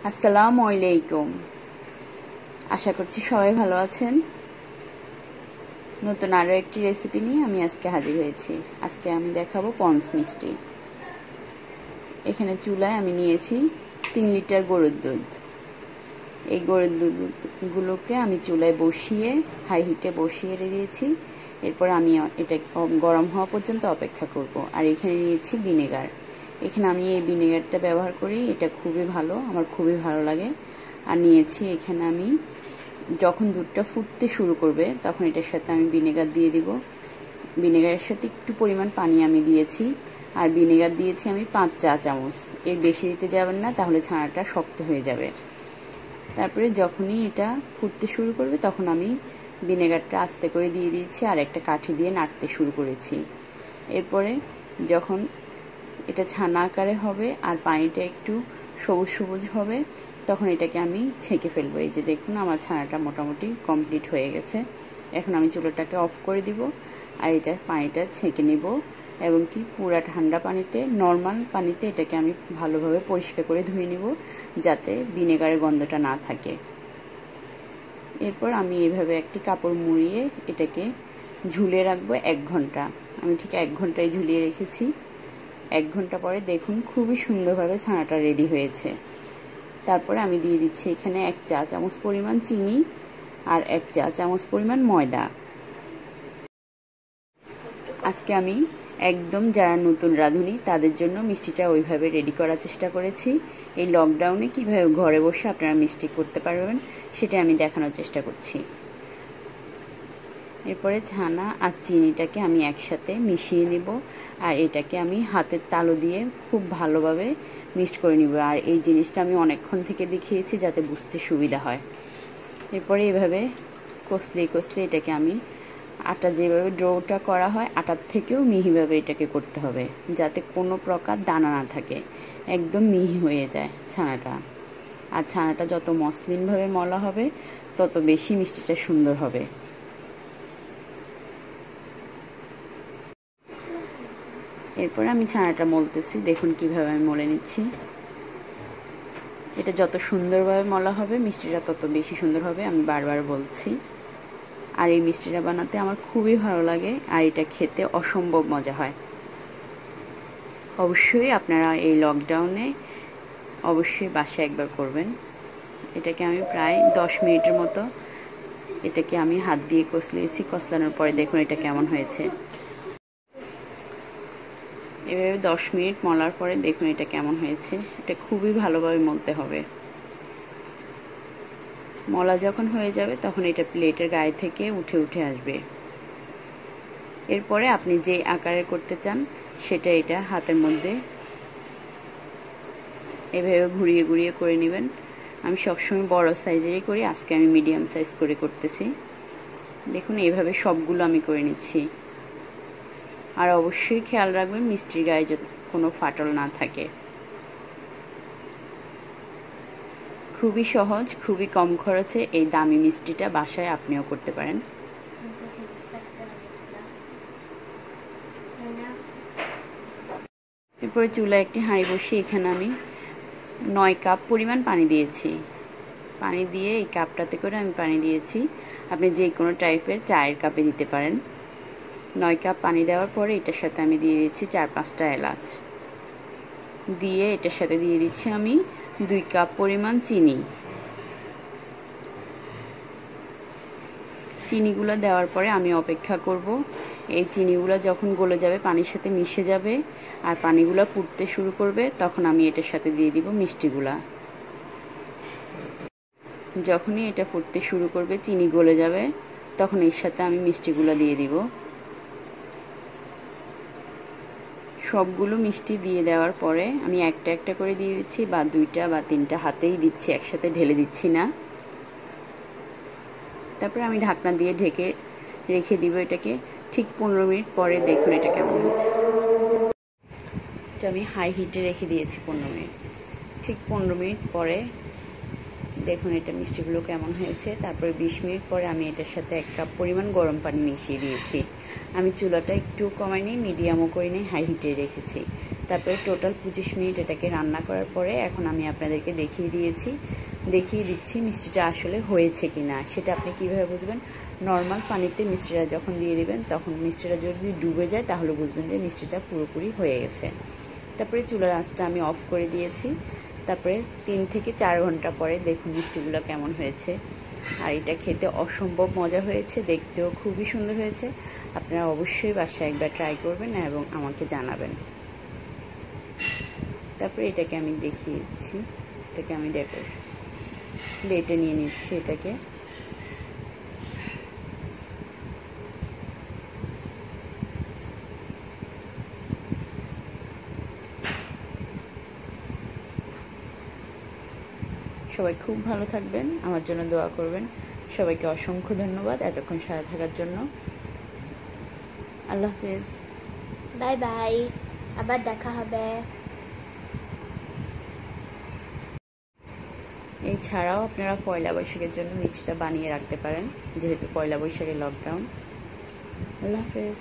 আসসালামু আলাইকুম। আশা করছি সবাই ভালো আছেন। নতুন আরও একটি রেসিপি নিয়ে আমি আজকে হাজির হয়েছি। আজকে আমি দেখাবো পন্স মিষ্টি। এখানে চুলায় আমি নিয়েছি 3 লিটার গরুর দুধ। এই গরুর দুধগুলোকে আমি চুলায় বসিয়ে হাই হিটে বসিয়ে দিয়েছি। এরপর আমি এটা গরম হওয়া পর্যন্ত অপেক্ষা করব। আর এখানে নিয়েছি ভিনেগার। এখানে আমি এই ভিনেগারটা ব্যবহার করি, এটা খুবই ভালো, আমার খুবই ভালো লাগে। আর নিয়েছি এখানে আমি যখন দুধটা ফুটতে শুরু করবে তখন এটার সাথে আমি ভিনেগার দিয়ে দিব। ভিনেগারের সাথে একটু পরিমাণ পানি আমি দিয়েছি। আর ভিনেগার দিয়েছি আমি 5 চা চামচ। এর বেশি দিতে যাবেন না, তাহলে ছানাটা শক্ত হয়ে যাবে। তারপরে যখনই এটা ফুটতে শুরু করবে তখন আমি ভিনেগারটা আস্তে করে দিয়ে দিয়েছি আর একটা কাঠি দিয়ে নাড়তে শুরু করেছি। এরপরে যখন এটা ছানা আকারে হবে আর পানিটা একটু সবুজ সবুজ হবে তখন এটাকে আমি ছেঁকে ফেলবো। এই যে দেখুন আমার ছানাটা মোটামুটি কমপ্লিট হয়ে গেছে। এখন আমি চুলাটাকে অফ করে দিব আর এটা পানিটা ছেঁকে নিব এবং কি পুরা ঠান্ডা পানিতে, নর্মাল পানিতে এটাকে আমি ভালোভাবে পরিষ্কার করে ধুয়ে নিব যাতে ভিনেগারের গন্ধটা না থাকে। এরপর আমি এভাবে একটি কাপড় মুড়িয়ে এটাকে ঝুলিয়ে রাখবো 1 ঘন্টা। আমি ঠিক 1 ঘন্টায় ঝুলিয়ে রেখেছি। 1 ঘন্টা পরে দেখুন খুবই সুন্দরভাবে ছানাটা রেডি হয়েছে। তারপরে আমি দিয়ে দিচ্ছি এখানে 1 চা চামচ পরিমাণ চিনি আর 1 চা চামচ পরিমাণ ময়দা। আজকে আমি একদম যারা নতুন রাঁধুনি তাদের জন্য মিষ্টিটা ওইভাবে রেডি করার চেষ্টা করেছি। এই লকডাউনে কীভাবে ঘরে বসে আপনারা মিষ্টি করতে পারবেন সেটা আমি দেখানোর চেষ্টা করছি। এরপরে ছানা আর চিনিটাকে আমি একসাথে মিশিয়ে নিব আর এটাকে আমি হাতের তালু দিয়ে খুব ভালোভাবে মিক্সড করে নিব। আর এই জিনিসটা আমি অনেকক্ষণ থেকে দেখিয়েছি যাতে বুঝতে সুবিধা হয়। এরপরে এভাবে কষলে কষলে এটাকে আমি আটা যেভাবে ডোটা করা হয় আটার থেকেও মিহিভাবে এটাকে করতে হবে যাতে কোনো প্রকার দানা না থাকে, একদম মিহি হয়ে যায় ছানাটা। আর ছানাটা যত মসৃণভাবে মলা হবে তত বেশি মিষ্টিটা সুন্দর হবে। এরপর আমি ছানাটা মলতেছি, দেখুন কিভাবে আমি মলে নিচ্ছি। এটা যত সুন্দরভাবে মলা হবে মিষ্টিটা তত বেশি সুন্দর হবে, আমি বারবার বলছি। আর এই মিষ্টিটা বানাতে আমার খুবই ভালো লাগে আর এটা খেতে অসম্ভব মজা হয়। অবশ্যই আপনারা এই লকডাউনে অবশ্যই বাসায় একবার করবেন। এটাকে আমি প্রায় 10 মিনিটের মতো এটাকে আমি হাত দিয়ে কষলিয়েছি। কষলানোর পরে দেখুন এটা কেমন হয়েছে। এভাবে 10 মিনিট মলার পরে দেখুন এটা কেমন হয়েছে। এটা খুবই ভালোভাবে মলতে হবে। মলা যখন হয়ে যাবে তখন এটা প্লেটের গায়ে থেকে উঠে উঠে আসবে। এরপরে আপনি যে আকারে করতে চান সেটা এটা হাতের মধ্যে এভাবে ঘুরিয়ে ঘুরিয়ে করে নেবেন। আমি সবসময় বড় সাইজেরই করি, আজকে আমি মিডিয়াম সাইজ করে করতেছি। দেখুন এইভাবে সবগুলো আমি করে নিচ্ছি। আর অবশ্যই খেয়াল রাখবেন মিষ্টির গায়ে যাতে কোনো ফাটল না থাকে। খুবই সহজ, খুবই কম খরচে এই দামি মিষ্টিটা বাসায় আপনিও করতে পারেন। এরপরে চুলায় একটি হাঁড়ি বসিয়ে এখানে আমি 9 কাপ পরিমাণ পানি দিয়েছি। পানি দিয়ে এই কাপটাতে করে আমি পানি দিয়েছি। আপনি যে কোনো টাইপের চায়ের কাপে দিতে পারেন। 9 কাপ পানি দেওয়ার পরে এটার সাথে আমি দিয়ে দিচ্ছি 4-5টা এলাচ দিয়ে এটার সাথে দিয়ে দিচ্ছি আমি 2 কাপ পরিমাণ চিনি। চিনিগুলো দেওয়ার পরে আমি অপেক্ষা করব। এই চিনিগুলো যখন গলে যাবে পানির সাথে মিশে যাবে আর পানিগুলো ফুটতে শুরু করবে তখন আমি এটার সাথে দিয়ে দিব মিষ্টিগুলা। যখনই এটা ফুটতে শুরু করবে চিনি গলে যাবে তখন এর সাথে আমি মিষ্টিগুলো দিয়ে দিব। সবগুলো মিষ্টি দিয়ে দেওয়ার পরে আমি একটা একটা করে দিয়ে দিচ্ছি বা 2টা বা 3টা হাতেই দিচ্ছি, একসাথে ঢেলে দিচ্ছি না। তারপরে আমি ঢাকনা দিয়ে ঢেকে রেখে দিব এটাকে। ঠিক 15 মিনিট পরে দেখুন এটা কেমন হয়েছে। এটা আমি হাই হিটে রেখে দিয়েছি 15 মিনিট। ঠিক 15 মিনিট পরে দেখুন এটা মিষ্টিগুলো কেমন হয়েছে। তারপরে 20 মিনিট পরে আমি এটার সাথে 1 কাপ পরিমাণ গরম পানি মিশিয়ে দিয়েছি। আমি চুলাটা একটু কমাই নিই, মিডিয়ামও করে নিই, হাই হিটে রেখেছি। তারপরে টোটাল 25 মিনিট এটাকে রান্না করার পরে এখন আমি আপনাদেরকে দেখিয়ে দিচ্ছি মিষ্টিটা আসলে হয়েছে কি না। সেটা আপনি কিভাবে বুঝবেন? নর্মাল পানিতে মিষ্টিটা যখন দিয়ে দিবেন তখন মিষ্টিটা যদি ডুবে যায় তাহলে বুঝবেন যে মিষ্টিটা পুরোপুরি হয়ে গেছে। তারপরে চুলার আঁচটা আমি অফ করে দিয়েছি। তারপরে 3 থেকে 4 ঘন্টা পরে দেখুন মিষ্টিগুলো কেমন হয়েছে। আর এটা খেতে অসম্ভব মজা হয়েছে, দেখতেও খুবই সুন্দর হয়েছে। আপনারা অবশ্যই বাসায় একবার ট্রাই করবেন এবং আমাকে জানাবেন। তারপরে এটাকে আমি দেখিয়ে দিচ্ছি, এটাকে আমি প্লেটে নিয়ে নিচ্ছি এটাকে। সবাই খুব ভালো থাকবেন, আমার জন্য দোয়া করবেন। সবাইকে অসংখ্য ধন্যবাদ এতক্ষণ সাথে থাকার জন্য। আল্লাহ হাফেজ, বাই বাই, আবার দেখা হবে। এছাড়াও আপনারা পয়লা বৈশাখের জন্য মিষ্টিটা বানিয়ে রাখতে পারেন, যেহেতু পয়লা বৈশাখে লকডাউন। আল্লাহ হাফেজ।